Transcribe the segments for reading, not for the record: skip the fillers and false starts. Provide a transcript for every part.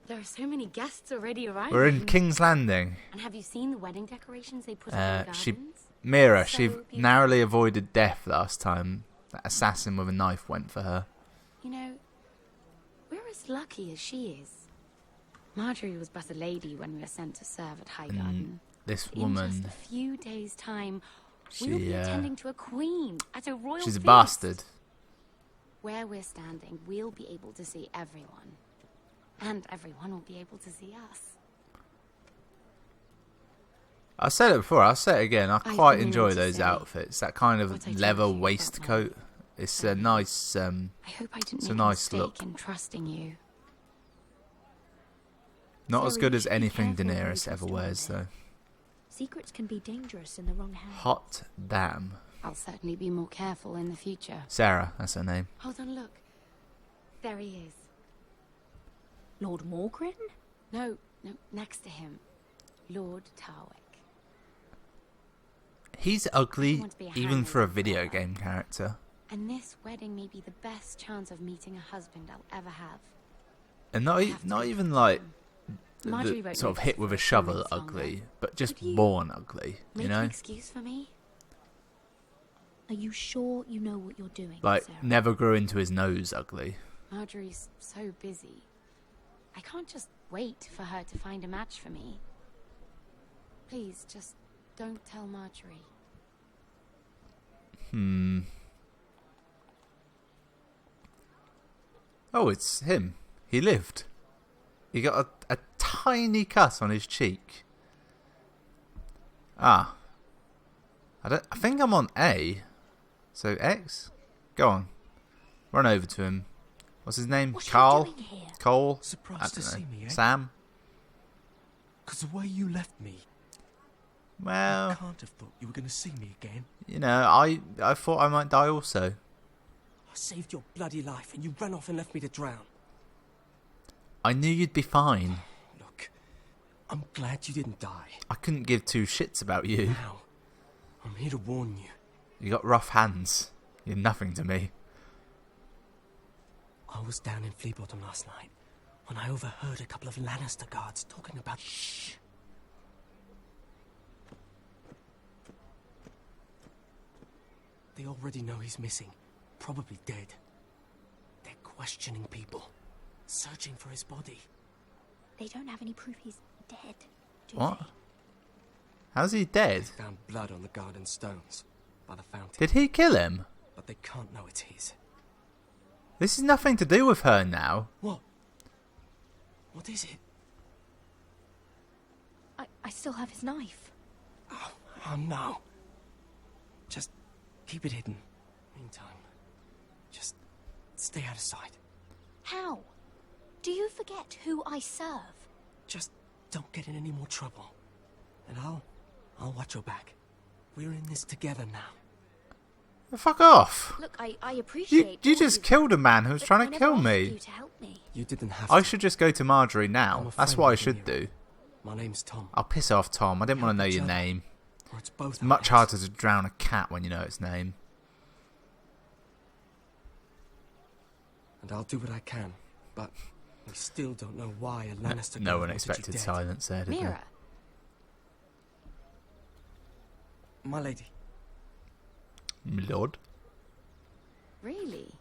There are so many guests already arriving. We're in King's Landing. And have you seen the wedding decorations they put up in the gardens? Mira, So she beautiful. narrowly avoided death last time. That assassin with a knife went for her. You know, we're as lucky as she is. Marjorie was but a lady when we were sent to serve at Highgarden. This In woman, just a few days' time, we'll be attending to a queen at a royal she's a feast. bastard. Where we're standing, we'll be able to see everyone. And everyone will be able to see us. I said it before, I'll say it again. I I've quite been enjoy meaning to those say outfits. That kind what I of told leather you about waistcoat. It's a nice, I hope I didn't it's make a nice mistake look. in trusting you. Not as Sarah, good you as should be anything careful how you Daenerys trust ever a wears, woman. though. Secrets can be dangerous in the wrong hands. Hot damn. I'll certainly be more careful in the future. Sarah, that's her name. Hold on, look. There he is. Lord Morgren? No, next to him. Lord Tarwick. He's ugly, want to be a even handmaid for a forever. video game character. And this wedding may be the best chance of meeting a husband I'll ever have. And I have to not be even like Marjorie the won't sort of make hit us with a for shovel months longer. ugly, but just Could you born ugly, Make you know? an excuse for me? Are you sure you know what you're doing, Like, Sarah? never grew into his nose ugly. Marjorie's so busy. I can't just wait for her to find a match for me. Please, just don't tell Marjorie. Oh, it's him. He lived. He got a tiny cut on his cheek. Ah. I think I'm on A. So X? Go on. Run over to him. What's his name? What's she Carl? doing here? Cole? Surprised I to don't see know. me, eh? Sam? Because the way you left me, I Well, can't have thought you were going to see me again. you know, I thought I might die also. I saved your bloody life and you ran off and left me to drown. I knew you'd be fine. Look, I'm glad you didn't die. I couldn't give two shits about you. Now, I'm here to warn you. You got rough hands. You're nothing to me. I was down in Fleabottom last night when I overheard a couple of Lannister guards talking about... Shh! They already know he's missing. Probably dead. They're questioning people. Searching for his body. They don't have any proof he's dead, do What? they? How's he dead? They found blood on the garden stones by the fountain. Did he kill him? But they can't know it's his. This is nothing to do with her now. What? What is it? I still have his knife. Oh no. Just keep it hidden. Meantime, just stay out of sight. How? Do you forget who I serve? Just don't get in any more trouble. And I'll watch your back. We're in this together now. Fuck off. Look, I appreciate... You all just you've killed a man who was but trying I to never kill asked me. you to help me. You didn't have I to. should just go to Marjorie I'm now. a That's friend what I of should Mira. do. My name's Tom. I'll piss off Tom. I didn't want to know Help each your other. name. Or it's both It's much our heads. harder to drown a cat when you know its name. And I'll do what I can, but we still don't know why a Lannister No guard one wanted you expected dead. silence there, did they? Mira, My lady. Milord? really?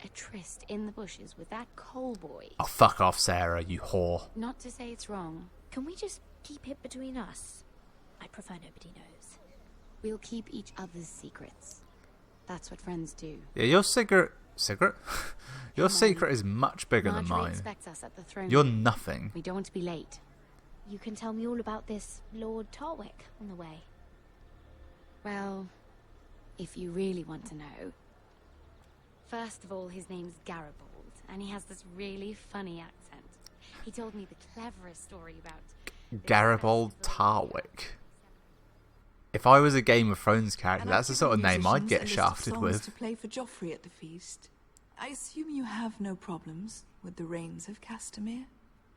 A tryst in the bushes with that coal boy? Oh, fuck off, Sarah, you whore. Not to say it's wrong. Can we just keep it between us? I prefer nobody knows. We'll keep each other's secrets. That's what friends do. Yeah, your cigarette... Cigarette? Your Come on. secret is much bigger than Marjorie mine. expects us at the throne You're room. nothing. We don't want to be late. You can tell me all about this Lord Tarwick on the way. Well, if you really want to know. First of all, his name's Garibaldi, and he has this really funny accent. He told me the cleverest story about... this Garibaldi festival- Tarwick. If I was a Game of Thrones character, And that's the I've sort of given name I'd musicians get a list of shafted songs with. to play for Joffrey at the feast. I assume you have no problems with the reigns of Castamere?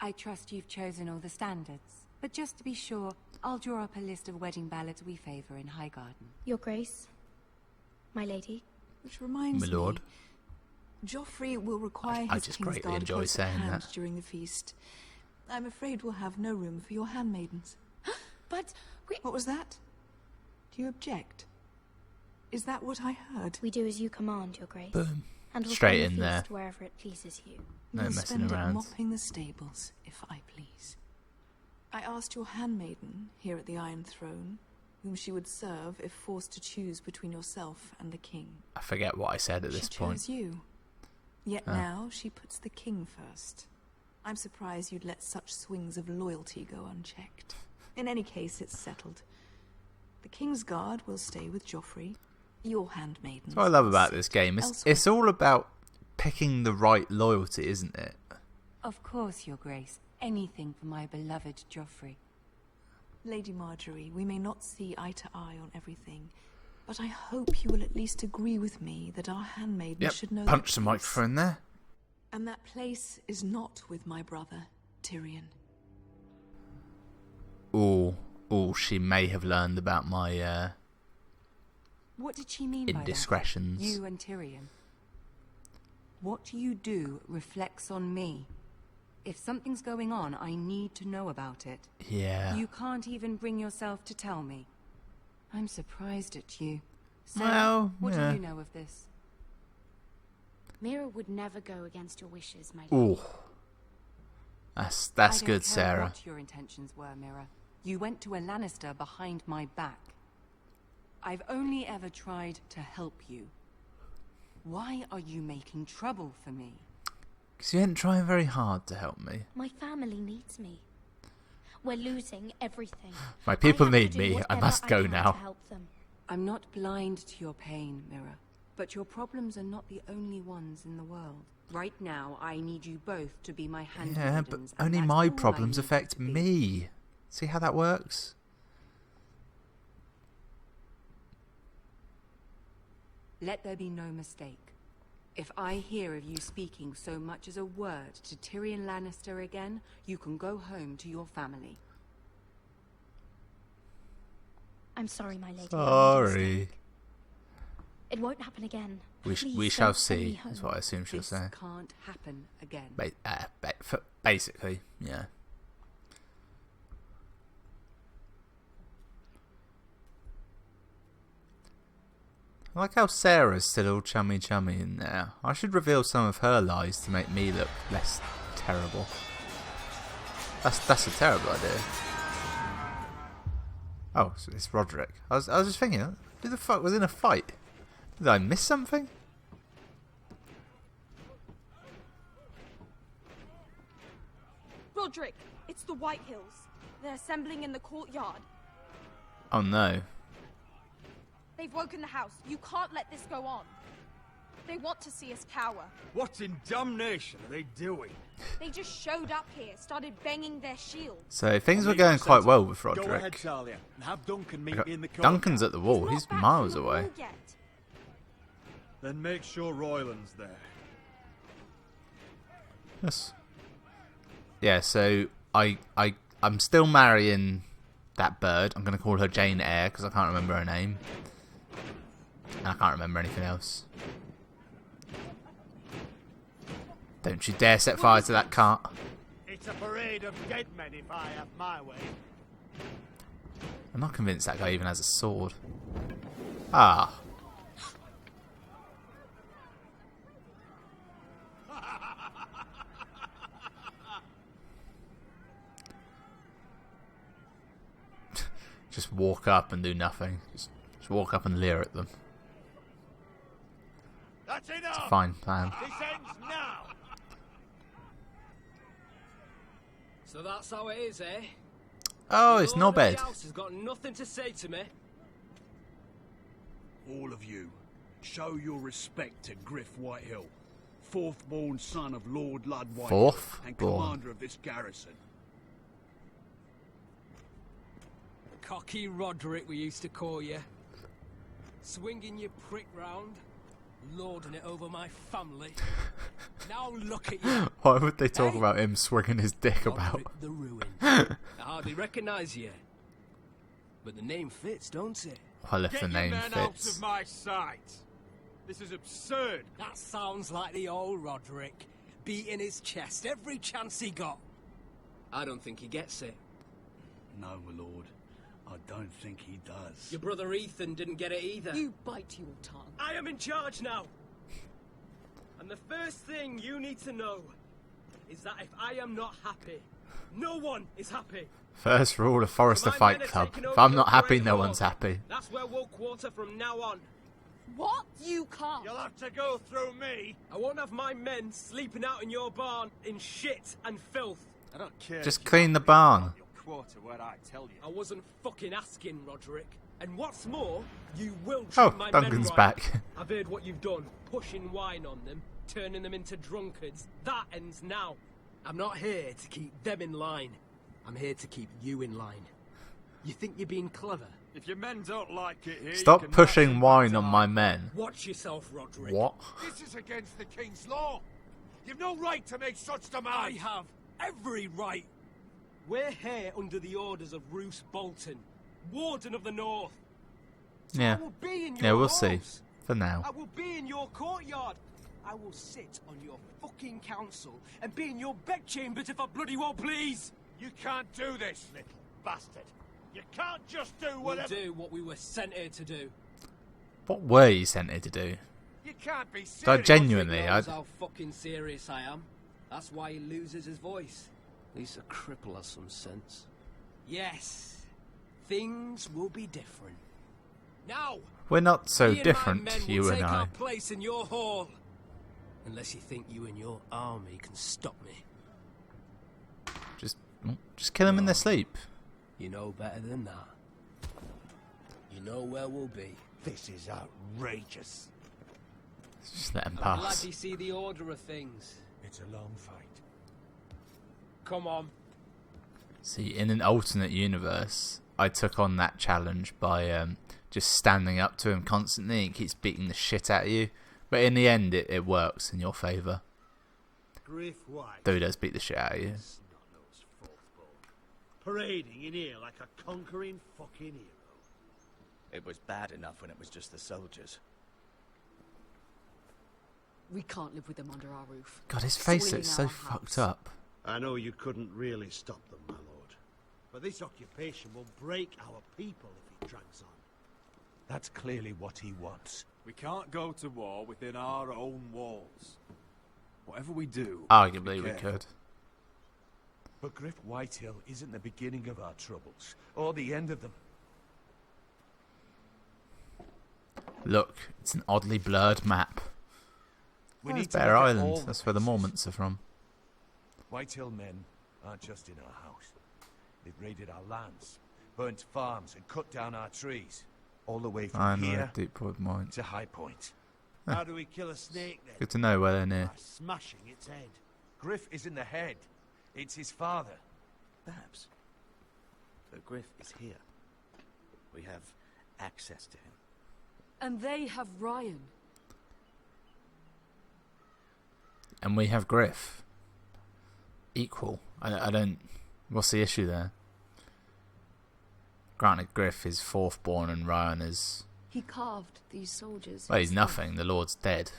I trust you've chosen all the standards. But just to be sure, I'll draw up a list of wedding ballads we favour in Highgarden. Your Grace, my lady. Which reminds My lord. me, Joffrey will require I his just Kingsguard greatly enjoy close at saying hand that. during the feast. I'm afraid we'll have no room for your handmaidens. But What was that? Do you object? Is that what I heard? We do as you command, Your Grace. Boom. And we'll Straight plan in the there. feast wherever it pleases you. No We'll messing spend around. it mopping the stables, if I please. I asked your handmaiden here at the Iron Throne whom she would serve if forced to choose between yourself and the king. I forget what I said at this She point. chose you. Yet now she puts the king first. I'm surprised you'd let such swings of loyalty go unchecked. In any case, it's settled. The Kingsguard will stay with Joffrey. Your handmaidens. That's what I love will about sit this game. elsewhere. It's all about picking the right loyalty, isn't it? Of course, Your Grace. Anything for my beloved Joffrey. Lady Marjorie, we may not see eye to eye on everything, but I hope you will at least agree with me that our handmaiden Yep. should know Punch their the place. microphone there. And that place is not with my brother, Tyrion. Oh, she may have learned about my What did she mean by that? indiscretions. You and Tyrion. What you do reflects on me. If something's going on, I need to know about it. Yeah. You can't even bring yourself to tell me. I'm surprised at you. So, Well, what yeah. do you know of this? Mira would never go against your wishes, my lady. Ooh. That's I good, don't care Sarah. what your intentions were, Mira. You went to a Lannister behind my back. I've only ever tried to help you. Why are you making trouble for me? Because you ain't trying very hard to help me. My family needs me. We're losing everything. My people I have to need do me. I whatever must go can now. to help them. I'm not blind to your pain, Mira. But your problems are not the only ones in the world. Right now, I need you both to be my handmaidens. Yeah, but and only that's my all I problems need affect you to be. me. See how that works? Let there be no mistake. If I hear of you speaking so much as a word to Tyrion Lannister again, you can go home to your family. I'm sorry, my lady. I made a Sorry. mistake. It won't happen again. We Please shall don't send me see, home. is what I assume she'll This say. can't happen again. Basically, yeah. I like how Sarah's still all chummy in there. I should reveal some of her lies to make me look less terrible. That's a terrible idea. Oh, so it's Roderick. I was just thinking, who the fuck was in a fight? Did I miss something? Roderick, it's the White Hills. They're assembling in the courtyard. Oh no. They've woken the house. You can't let this go on. They want to see us cower. What in damnation are they doing? They just showed up here, started banging their shields. So things were Make going sense quite of well it. with Go ahead, Roderick. Talia, and have Duncan meet I got- me in the court. Duncan's at the wall. He's He's not back miles from the away. wall yet. Then make sure Royland's there. Yes. Yeah, so I'm still marrying that bird. I'm going to call her Jane Eyre because I can't remember her name. And I can't remember anything else. Don't you dare set fire to that cart. It's a parade of dead men if I have my way. I'm not convinced that guy even has a sword. Ah. Just walk up and do nothing. Just walk up and leer at them. That's It's enough! a fine plan. This ends now! So that's how it is, eh? Oh, it's no Lord of the bed. house has got nothing to say to me. All of you, show your respect to Griff Whitehill, fourth-born son of Lord Lud Whitehill and Fourth-born. commander of this garrison. Cocky Roderick, we used to call you. Swinging your prick round, lording it over my family. Now look at you, Why would they talk Hey. about him swinging his dick about? Roderick the Ruined. I hardly recognise you. But the name fits, don't it? Well, if Get the your name men out fits. of my sight! This is absurd. That sounds like the old Roderick, beating his chest every chance he got. I don't think he gets it. No, my lord. I don't think he does. Your brother Ethan didn't get it either. You bite your tongue. I am in charge now. And the first thing you need to know is that if I am not happy, no one is happy. First rule of Forrester Fight Club. If I'm not happy, no one's happy. That's where we'll quarter from now on. What? You can't. You'll have to go through me. I won't have my men sleeping out in your barn in shit and filth. I don't care. Just clean the barn. Your quarter where I tell you. I wasn't fucking asking, Roderick. And what's more, you will treat Oh, my Duncan's men right. back. I've heard what you've done, pushing wine on them, turning them into drunkards. That ends now. I'm not here to keep them in line. I'm here to keep you in line. You think you're being clever? If your men don't like it here, Stop you can pushing march wine them on back my to men. Watch yourself, Roderick. What? This is against the king's law. You've no right to make such I demands. have every right. We're here under the orders of Roose Bolton, Warden of the North. So Yeah. I will be in your Yeah, we'll halls. see. For I now. will be in your courtyard. I will sit on your fucking council and be in your bedchambers if I bloody well please. You can't do this, little bastard. You can't just do We'll whatever. do what we were sent here to do. What were you sent here to do? You can't be serious. Like, genuinely, He I... knows how fucking serious I am. That's why he loses his voice. He's a cripple has some sense. Yes, things will be different. Now, We're not so me and different, my men will you and take I. our place in your hall. Unless you think you and your army can stop me. Just kill them in their sleep. You know better than that. You know where we'll be. This is outrageous. Just let them I'm glad pass. you see the order of things. It's a long fight. Come on. See, in an alternate universe, I took on that challenge by just standing up to him constantly and he keeps beating the shit out of you. But in the end, it works in your favour. Griff White. Though he does beat the shit out of you. Snot-nosed fourthborn. Parading in here like a conquering fucking hero. It was bad enough when it was just the soldiers. We can't live with them under our roof. God, his face Soiling looks so our fucked house. up. I know you couldn't really stop them, my lord. But this occupation will break our people if it drags on. That's clearly what he wants. We can't go to war within our own walls. Whatever we do... Arguably, we could. But Griff Whitehill isn't the beginning of our troubles, or the end of them. Look, it's an oddly blurred map. We That's need to Bear look at Island. all That's where the Mormonts are from. Whitehill men aren't just in our house. They've raided our lands, burnt farms, and cut down our trees. All the way I from know, here Deepwood Mine. to High Point. How do we kill a snake then? Good to know where they're near. By smashing its head. Griff isn't the head. It's his father. Perhaps. But Griff is here. We have access to him. And they have Ryan. And we have Griff. Equal. I don't... What's the issue there? Granted, Griff is fourth born and Ryan is... He carved these soldiers. Well, he's nothing. The Lord's dead.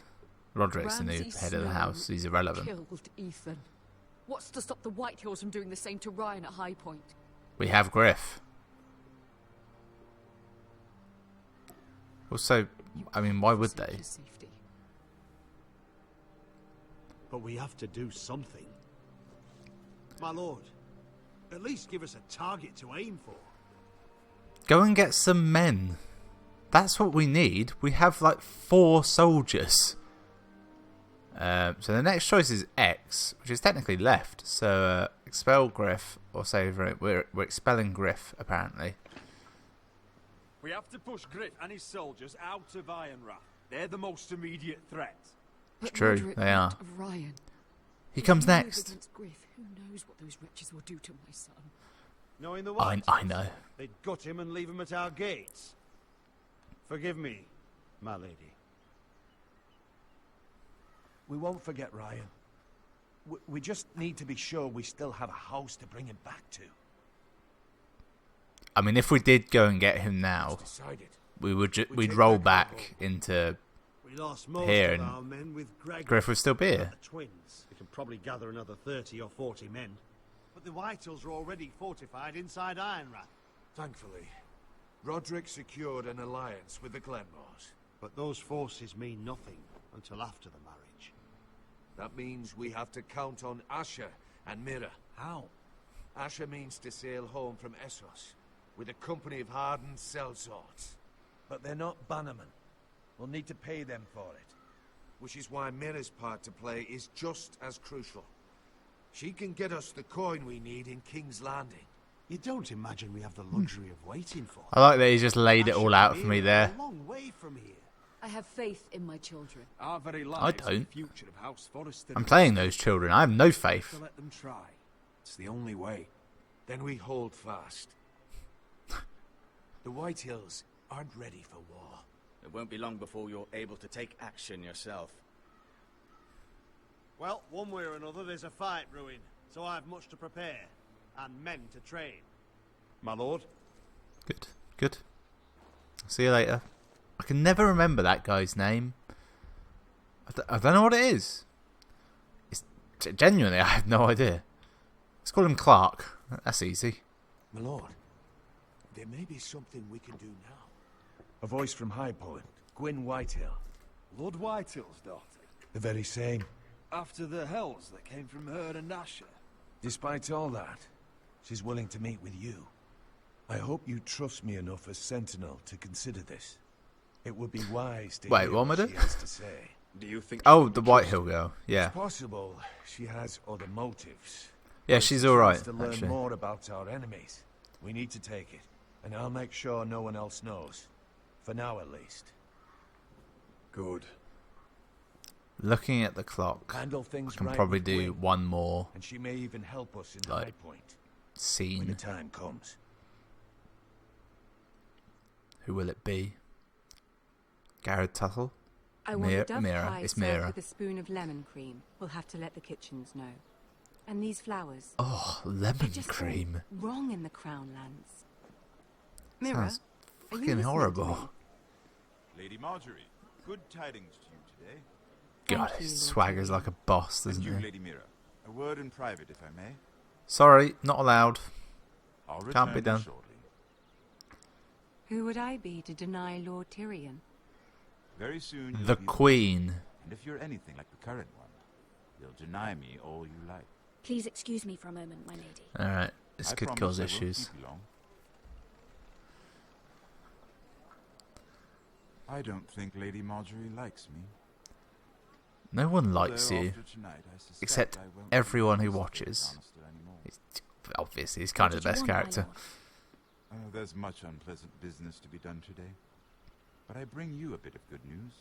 Roderick's the new Ramsay head of the Snow house. He's irrelevant. Killed Ethan. What's to stop the Whitehills from doing the same to Ryan at High Point? We have Griff. Also, I mean, why would they? Safety. But we have to do something. My lord, at least give us a target to aim for. Go and get some men. That's what we need. We have like 4 soldiers. So the next choice is X, which is technically left. So expel Griff or save it. We're expelling Griff apparently. We have to push Griff and his soldiers out of Ironrath. They're the most immediate threat. It's true, Roderick they are. went of Ryan. He comes If we move next. against Griff, who knows what those wretches will do to my son? Knowing the I White, know. they'd gut him and leave him at our gates. Forgive me, my lady. We won't forget Ryan. We just need to be sure we still have a house to bring him back to. I mean, if we did go and get him now, It's decided. we'd We we'd take roll back back into We lost most here, of and our men with Greg. Griff would still be here. The twins. We can probably gather another 30 or 40 men. But the Whitehills are already fortified inside Ironrath. Thankfully, Roderick secured an alliance with the Glenmores. But those forces mean nothing until after the marriage. That means we have to count on Asher and Mira. How? Asher means to sail home from Essos with a company of hardened sellswords. But they're not bannermen. We'll need to pay them for it. Which is why Mira's part to play is just as crucial. She can get us the coin we need in King's Landing. You don't imagine we have the luxury of waiting for her. I like that he just laid it all out for me there. A long way from here. I have faith in my children. Our very I lives are the don't. future of House Forrester. I'm playing those children. I have no faith. To let them try. It's the only way. Then we hold fast. The Whitehills aren't ready for war. It won't be long before you're able to take action yourself. Well, one way or another, there's a fight brewing, so I've much to prepare, and men to train. My lord? Good, good. See you later. I can never remember that guy's name. I don't know what it is. It's genuinely, I have no idea. Let's call him Clark. That's easy. My lord, there may be something we can do now. A voice from High Point. Gwyn Whitehill. Lord Whitehill's daughter. The very same. After the hells that came from her and Asher. Despite all that, she's willing to meet with you. I hope you trust me enough as Sentinel to consider this. It would be wise to Wait, hear what am I what she doing? has to say. Do you think? Oh, the Whitehill girl. Yeah. It's possible she has other motives. Yeah, But she's it's a all right, chance to learn actually. more about our enemies. We need to take it, and I'll make sure no one else knows. For now, at least. Good. Looking at the clock, Handle I things can right probably with do Gwyn, one more and she may even help us in like, High Point when the scene. time comes. Who will it be? Garrett Tuttle? I want a dove Mira. pie It's served Mira. with a spoon of lemon cream. We'll have to let the kitchens know. And these flowers. Oh, They're lemon just cream. all wrong in the Crown lands. Mira, Sounds are you fucking listening to horrible. me? Lady Marjorie, good tidings to you today. God, he swaggers like a boss, doesn't And you, he? Lady Mira, a word in private, if I may. Sorry, not allowed. I'll Can't be return done. shortly. Who would I be to deny Lord Tyrion? Very soon. The you'll be Queen. And if you're anything like the current one, you'll deny me all you like. Please excuse me for a moment, my lady. Alright, this I could promise cause I won't issues. keep you long. I don't think Lady Marjorie likes me. No one likes Although you, after tonight, I suspect except I won't be everyone who Mr. watches. Donastal anymore. Obviously, he's kind of the best character. There's much unpleasant business to be done today. But I bring you a bit of good news.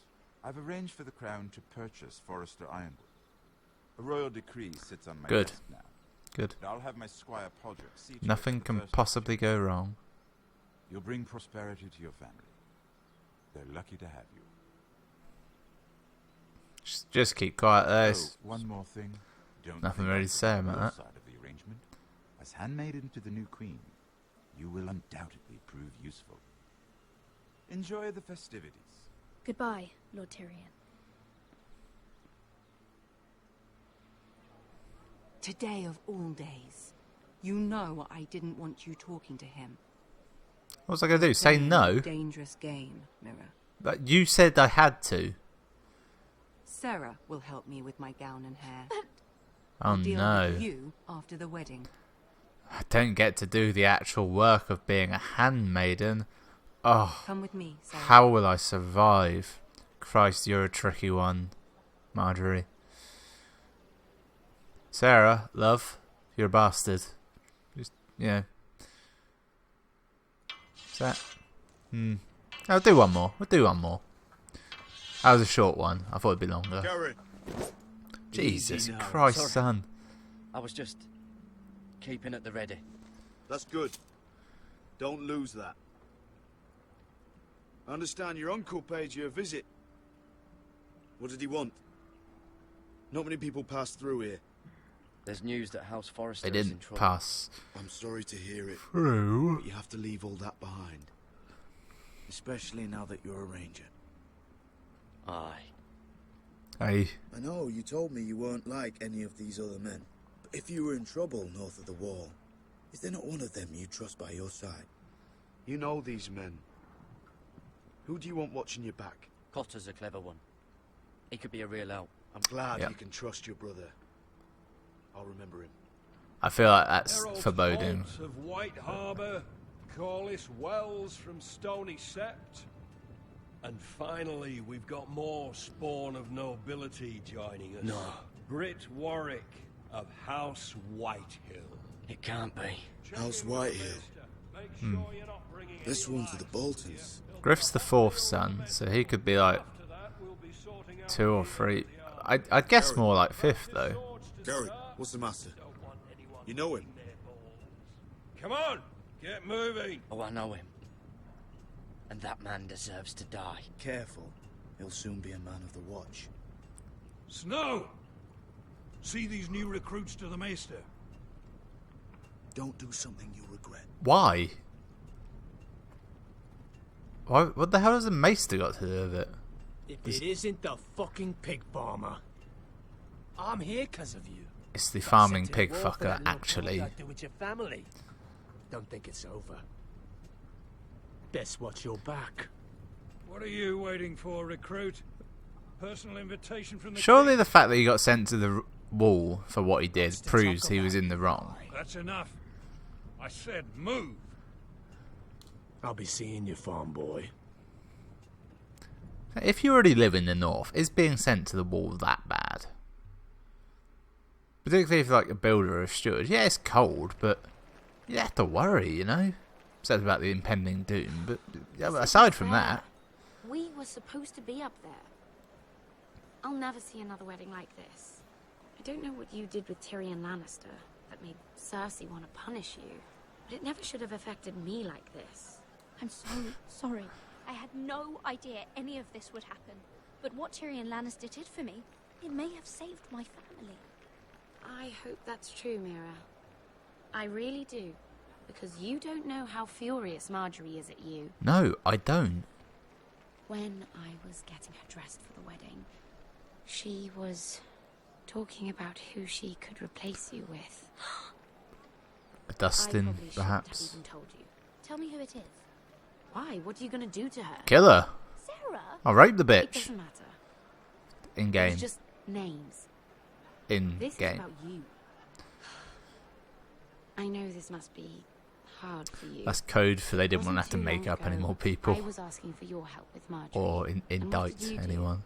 I've arranged for the Crown to purchase Forrester Ironwood. A royal decree sits on my Good. desk now. Good. And I'll have my squire Podrick see to it Nothing for the can first possibly go wrong. You'll bring prosperity to your family. They're lucky to have you. Just keep quiet there. Oh, one more thing. Don't Nothing think really I to say forgot about your that. side of the arrangement. As handmaiden to the new queen, you will undoubtedly prove useful. Enjoy the festivities. Goodbye, Lord Tyrion. Today of all days. You know I didn't want you talking to him. What was I going to do? Say Playing no? a dangerous game, Mira. But you said I had to. Sarah will help me with my gown and hair. Oh I'll deal no. with you after the wedding. I don't get to do the actual work of being a handmaiden. Oh, Come with me, Sarah. how will I survive? Christ, you're a tricky one, Marjorie. Sarah, love, you're a bastard. Just, yeah. Is that? I'll do one more. We'll do one more. That was a short one. I thought it'd be longer. Garrett. Jesus Easy now. Christ, Sorry. son. I was just keeping at the ready. That's good. Don't lose that. I understand your uncle paid you a visit. What did he want? Not many people pass through here. There's news that House Forrester They is in didn't trouble. pass I'm sorry to hear it. through. But you have to leave all that behind. Especially now that you're a ranger. Aye. Hey. I know you told me you weren't like any of these other men. But if you were in trouble north of the wall, is there not one of them you trust by your side? You know these men. Who do you want watching your back? Cotter's a clever one. He could be a real help. I'm glad you can trust your brother. I'll remember him. I feel like that's Herald foreboding. Holt of White Harbour, Corliss Wells from Stony Sept. And finally, we've got more spawn of nobility joining us. No. Britt Warwick of House Whitehill. It can't be. House Whitehill. This one's of the Boltons. Griff's the 4th son, so he could be like 2 or 3. I'd guess more like 5th though. Gary, what's the matter? You know him? Come on, get moving. Oh, I know him. And that man deserves to die. Careful. He'll soon be a man of the watch. Snow! See these new recruits to the Maester. Don't do something you'll regret. Why? What the hell has the Maester got to do with it? If it isn't the fucking pig farmer. I'm here because of you. It's the farming pig fucker, actually. Do with your family. Don't think it's over. Best watch your back. What are you waiting for, recruit? Personal invitation from the Surely king? the fact that he got sent to the wall for what he did proves he was in the wrong. That's enough. I said move. I'll be seeing you, farm boy. If you already live in the north, is being sent to the wall that bad? Particularly if you're like a builder or a steward. Yeah, it's cold, but you have to worry, you know? Says about the impending doom, but aside from that... We were supposed to be up there. I'll never see another wedding like this. I don't know what you did with Tyrion Lannister that made Cersei want to punish you, but it never should have affected me like this. I'm so sorry. I had no idea any of this would happen. But what Tyrion Lannister did for me, it may have saved my family. I hope that's true, Mira. I really do. Because you don't know how furious Marjorie is at you. No, I don't. When I was getting her dressed for the wedding, she was talking about who she could replace you with. A Dustin, I probably perhaps. shouldn't have even told you. Tell me who it is. Why? What are you going to do to her? Kill her. Sarah? I'll rape the It bitch. doesn't matter. In game. It's just names. In This game. is about you. I know this must be hard for you. That's code for they didn't want to have to Wasn't too make long up any ago, more people. I was asking for your help with Marjorie. Or And what indict did you do? anyone.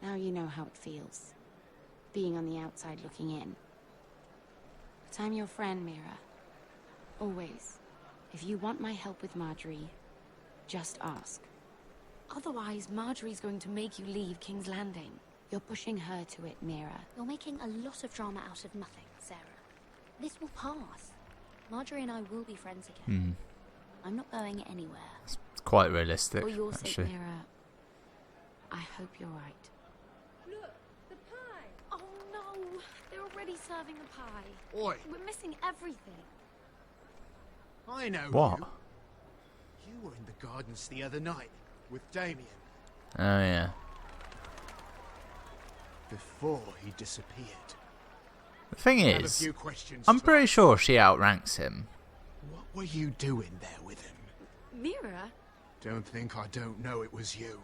Now you know how it feels. Being on the outside looking in. But I'm your friend, Mira. Always. If you want my help with Marjorie, just ask. Otherwise, Marjorie's going to make you leave King's Landing. You're pushing her to it, Mira. You're making a lot of drama out of nothing, Sarah. This will pass. Marjorie and I will be friends again. I'm not going anywhere. It's quite realistic, For your sake, actually. Mira, I hope you're right. Look, the pie! Oh no! They're already serving the pie. Oi! We're missing everything. I know What? you. You were in the gardens the other night with Damien Oh, yeah. before he disappeared. The thing I have a is, few questions I'm to pretty ask. sure she outranks him. What were you doing there with him? Mira? Don't think I don't know it was you.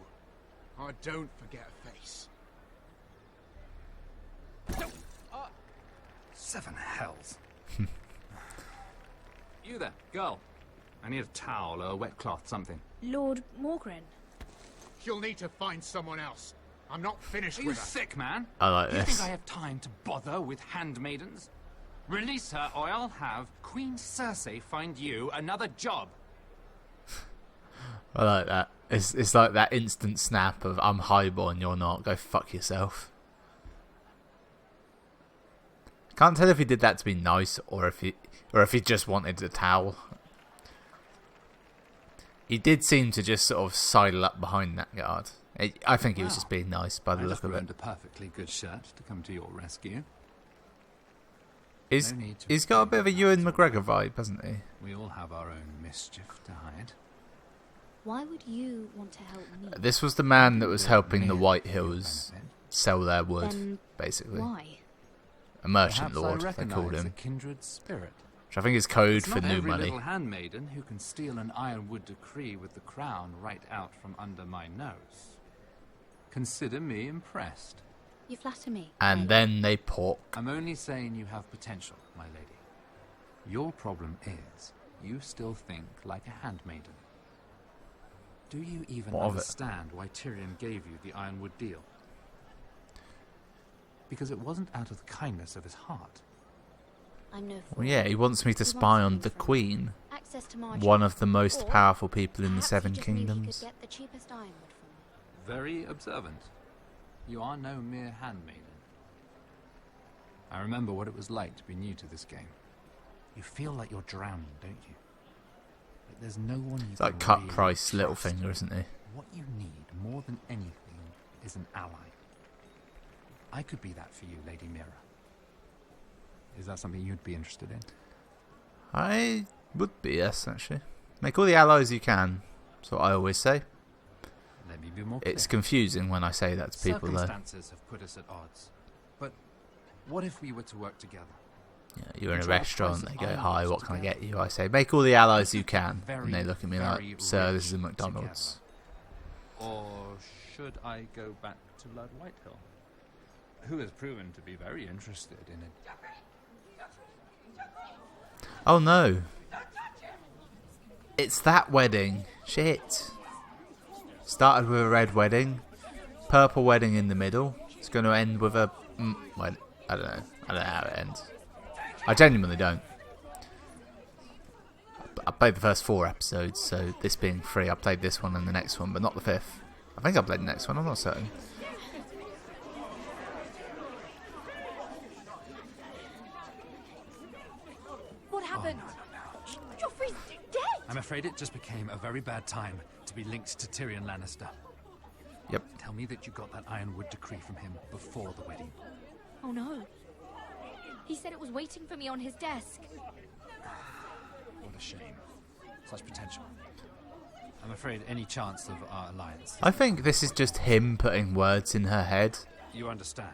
I don't forget a face. Seven hells. You there, girl. I need a towel or a wet cloth, something. Lord Morgren. You'll need to find someone else. I'm not finished Are you with her. sick, man? I like You this. think I have time to bother with handmaidens? Release her, or I'll have Queen Cersei find you another job. I like that. It's like that instant snap of I'm highball and you're not. Go fuck yourself. Can't tell if he did that to be nice or if he just wanted a towel. He did seem to just sort of sidle up behind that guard. I think he was just being nice by the I look just of it. ruined a perfectly good shirt to come to your rescue. He's No need to he's got a bit of a Ewan McGregor vibe, hasn't he? We all have our own mischief to hide. Why would you want to help me? This was the man that was helping the White Hills sell their wood, Then basically. why? A merchant Perhaps lord, I they called recognize a him. kindred spirit. Which I think is code It's for not new every money. little handmaiden who can steal an ironwood decree with the crown right out from under my nose. Consider me impressed. You flatter me. And then they pork. I'm only saying you have potential, my lady. Your problem is, you still think like a handmaiden. Do you even What of it? understand why Tyrion gave you the ironwood deal? Because it wasn't out of the kindness of his heart. I'm no fool. Well, yeah, he wants me to spy on the Queen, Access to Marjorie. one of the most Or powerful people in the perhaps Seven he just knew he Kingdoms. could get the cheapest ironwood from me. Very observant. You are no mere handmaiden. I remember what it was like to be new to this game. You feel like you're drowning, don't you? Like there's no one you It's like can Cut really Price trust. Littlefinger, isn't he? What you need more than anything is an ally. I could be that for you, Lady Mira. Is that something you'd be interested in? I would be, yes, actually. Make all the allies you can. That's what I always say. Let me be more clear. It's confusing when I say that to people, though. Circumstances have put us at odds. But what if we were to work together? Yeah, you're in a Control restaurant, price they of go, iron hi, works what can I together. get you? I say, make all the allies you can. Very, And they look at me very like, sir, this rich is a McDonald's. Or should I go back to Lord Whitehill, who has proven to be very interested in it? Oh no. It's that wedding. Shit. Started with a red wedding. Purple wedding in the middle. It's going to end with a... well, I don't know. I don't know how it ends. I genuinely don't. I played the first 4 episodes, so this being 3, I played this one and the next one, but not the 5th. I think I played the next one, I'm not certain. What happened? Joffrey's dead! I'm afraid it just became a very bad time to be linked to Tyrion Lannister. Yep. Tell me that you got that ironwood decree from him before the wedding. Oh no. He said it was waiting for me on his desk. What a shame. Such potential. I'm afraid any chance of our alliance... I think this is just him putting words in her head. You understand?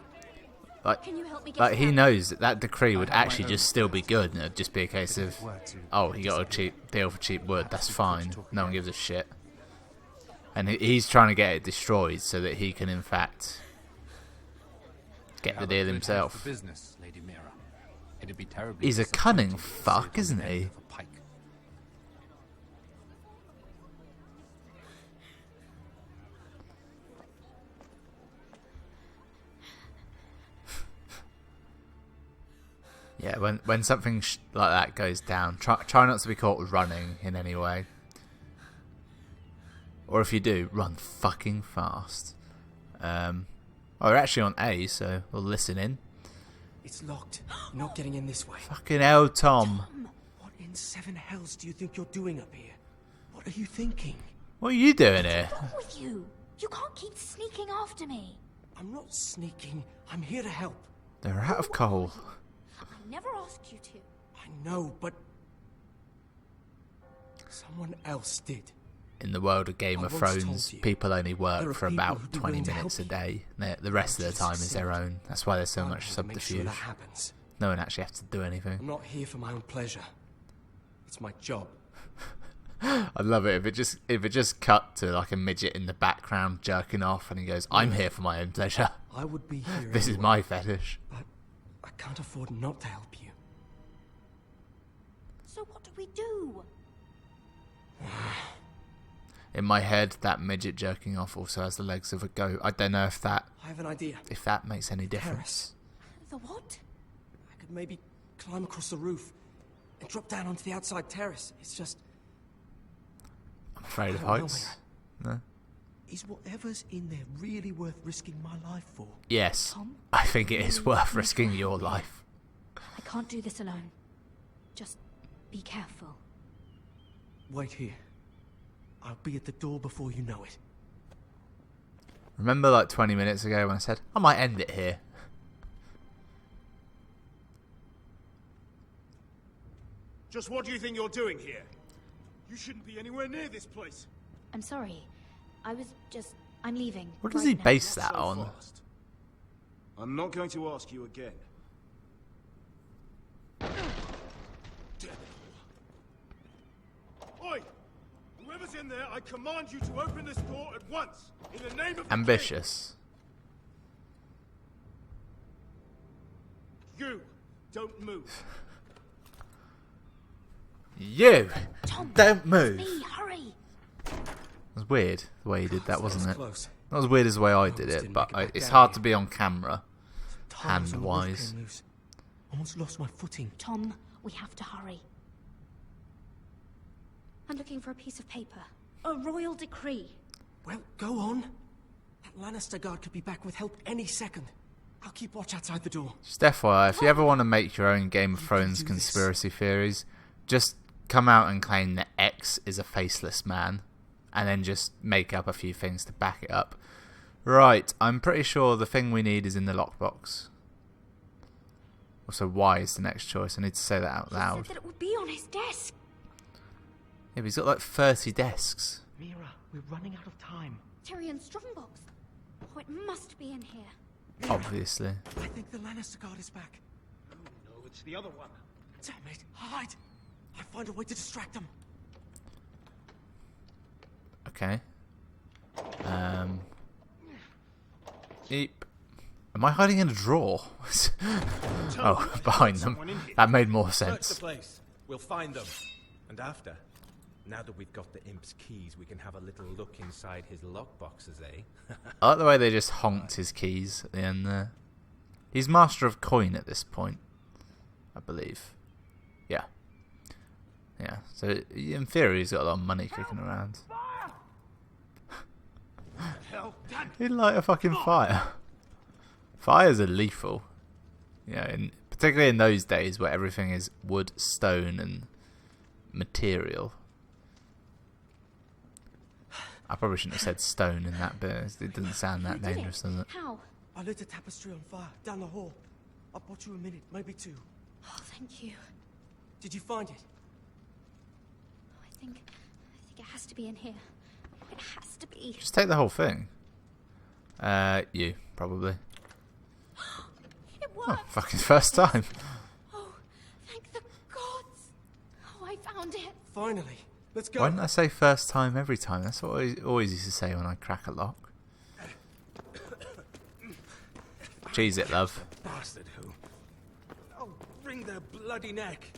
Like, Can you help me get like he some- knows that decree would I have my actually own just still be good, and it'd just be a case of, If it were to oh, he got a cheap deal for cheap wood, that's we could fine, talk no one again. gives a shit. And he's trying to get it destroyed so that he can, in fact, get the Have a deal good head himself. for business, Lady Mira. It'd be terribly He's a disappointing cunning to see it fuck, on the isn't end he? of a pike. Yeah, when something like that goes down, try not to be caught running in any way. Or if you do, run fucking fast. We're actually on A, so we'll listen in. It's locked. You're not getting in this way. Fucking hell, Tom. What in 7 hells do you think you're doing up here? What are you thinking? What are you doing here? What's wrong with you? You can't keep sneaking after me. I'm not sneaking. I'm here to help. They're out of coal. I never asked you to. I know, but... someone else did. In the world of Game I of once Thrones, told you, people only there work are for people about who'd be 20 willing to minutes a help day. The rest of the time is their own. That's why there's so I'm much here to make sure subterfuge. that happens. No one actually has to do anything. I'm not here for my own pleasure. It's my job. I love it if it just cut to like a midget in the background jerking off, and he goes, "I'm here for my own pleasure. I would be here This is anyway, my fetish." But I can't afford not to help you. So what do we do? In my head, that midget jerking off also has the legs of a goat. I don't know if that I have an idea. makes any difference. The what? I could maybe climb across the roof and drop down onto the outside terrace. It's just... I'm afraid of I don't know, heights. No. Is whatever's in there really worth risking my life for? Yes, Tom? I think it is worth risking your life. I can't do this alone. Just be careful. Wait here. I'll be at the door before you know it. Remember like 20 minutes ago when I said, I might end it here? Just what do you think you're doing here? You shouldn't be anywhere near this place. I'm sorry. I'm leaving. What does right he now. base Not that so on? fast. I'm not going to ask you again. Oi! Whoever's in there, I command you to open this door at once, in the name of the Ambitious. king. You don't move. You Tom, don't move. Me, hurry! It was weird the way he did that, wasn't it? Close. Not as weird as the way I did it, but it's hard to be on camera, Tiles on the roof hand-wise. came loose. Almost lost my footing. Tom, we have to hurry. I'm looking for a piece of paper. A royal decree. Well, go on. That Lannister guard could be back with help any second. I'll keep watch outside the door. Just FYI, if you ever want to make your own Game of Thrones conspiracy theories, just come out and claim that X is a faceless man, and then just make up a few things to back it up. Right, I'm pretty sure the thing we need is in the lockbox. Also, Y is the next choice. I need to say that out loud. He said that it would be on his desk. Yeah, but he's got like 30 desks. Mira, we're running out of time. Tyrion's strongbox. Oh, it must be in here. Obviously. I think the Lannister guard is back. No, it's the other one. Damn it, hide! I'll find a way to distract them. Okay. Eep. Am I hiding in a drawer? Oh, behind them. That made more Search the sense. place. We'll find them. And after, now that we've got the imp's keys, we can have a little look inside his lockboxes, eh? I like the way they just honked his keys at the end there. He's master of coin at this point, I believe. Yeah. Yeah, so in theory he's got a lot of money kicking around. He'd light a fucking fire. Fires are lethal. You know, particularly in those days where everything is wood, stone and material. I probably shouldn't have said stone in that bit. It doesn't sound that dangerous, does it? How? I lit a tapestry on fire down the hall. I'll bought you a minute, maybe two. Oh, thank you. Did you find it? I think it has to be in here. It has to be. Just take the whole thing. You, probably. It Oh, worked. fucking first time. Oh, thank the gods. Oh, I found it. Finally. Let's go. Why didn't I say first time every time? That's what I always used to say when I crack a lock. Cheese it, love. Bastard who? I'll wring their bloody neck.